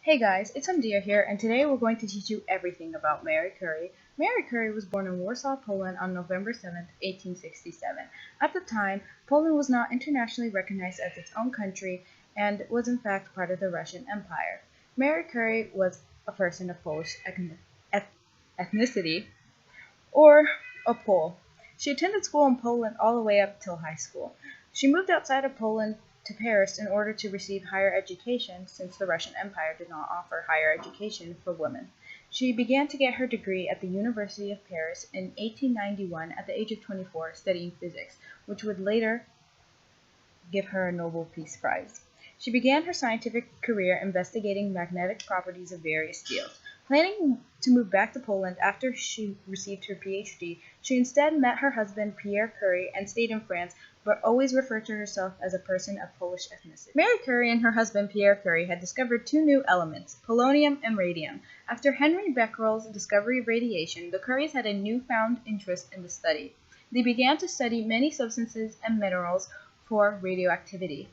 Hey guys, it's Amdia here, and today we're going to teach you everything about Mary Curie. Mary Curie was born in Warsaw, Poland on November 7, 1867. At the time, Poland was not internationally recognized as its own country and was in fact part of the Russian Empire. Mary Curie was a person of Polish ethnicity, or a Pole. She attended school in Poland all the way up till high school. She moved outside of Poland to Paris in order to receive higher education, since the Russian Empire did not offer higher education for women. She began to get her degree at the University of Paris in 1891 at the age of 24, studying physics, which would later give her a Nobel Peace Prize. She began her scientific career investigating magnetic properties of various steels. Planning to move back to Poland after she received her PhD, she instead met her husband Pierre Curie and stayed in France, but always referred to herself as a person of Polish ethnicity. Mary Curie and her husband Pierre Curie had discovered two new elements, polonium and radium. After Henry Becquerel's discovery of radiation, the Curies had a newfound interest in the study. They began to study many substances and minerals for radioactivity.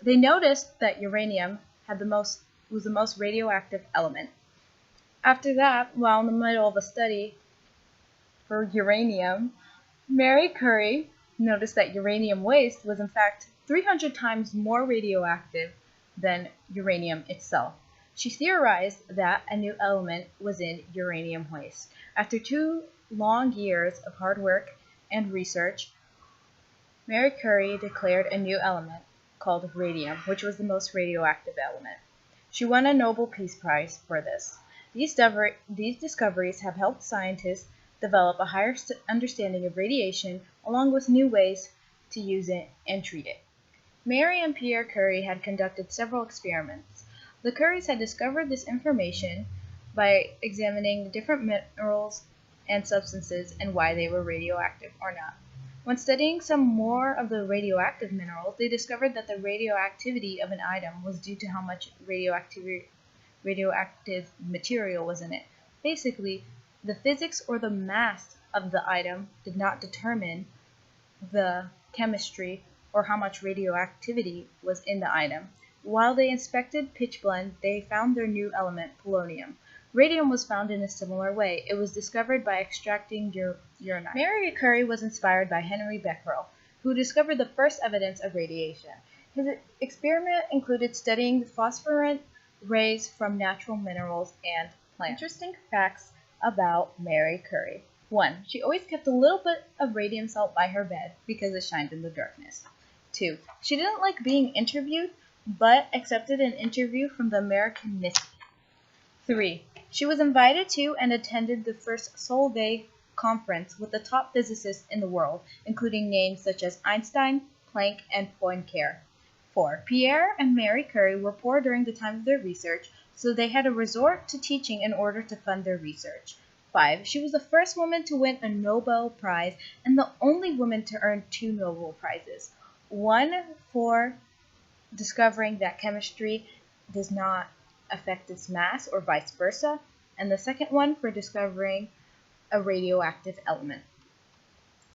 They noticed that uranium was the most radioactive element. After that, while in the middle of a study for uranium, Mary Curie noticed that uranium waste was in fact 300 times more radioactive than uranium itself. She theorized that a new element was in uranium waste. After 2 long years of hard work and research, Mary Curie declared a new element called radium, which was the most radioactive element. She won a Nobel Peace Prize for this. These discoveries have helped scientists develop a higher understanding of radiation, along with new ways to use it and treat it. Mary and Pierre Curie had conducted several experiments. The Curies had discovered this information by examining different minerals and substances and why they were radioactive or not. When studying some more of the radioactive minerals, they discovered that the radioactivity of an item was due to how much radioactive material was in it. Basically, the physics or the mass of the item did not determine the chemistry or how much radioactivity was in the item. While they inspected pitchblende, they found their new element, polonium. Radium was found in a similar way. It was discovered by extracting uranite. Mary Curie was inspired by Henry Becquerel, who discovered the first evidence of radiation. His experiment included studying the phosphorant rays from natural minerals and plants. Interesting facts about Mary Curie. 1. She always kept a little bit of radium salt by her bed because it shined in the darkness. 2. She didn't like being interviewed, but accepted an interview from the American Navy. 3. She was invited to and attended the first Solvay conference with the top physicists in the world, including names such as Einstein, Planck, and Poincare. 4. Pierre and Mary Curie were poor during the time of their research, so they had to resort to teaching in order to fund their research. 5. She was the first woman to win a Nobel Prize and the only woman to earn 2 Nobel Prizes. One for discovering that chemistry does not affect its mass or vice versa, and the second one for discovering a radioactive element.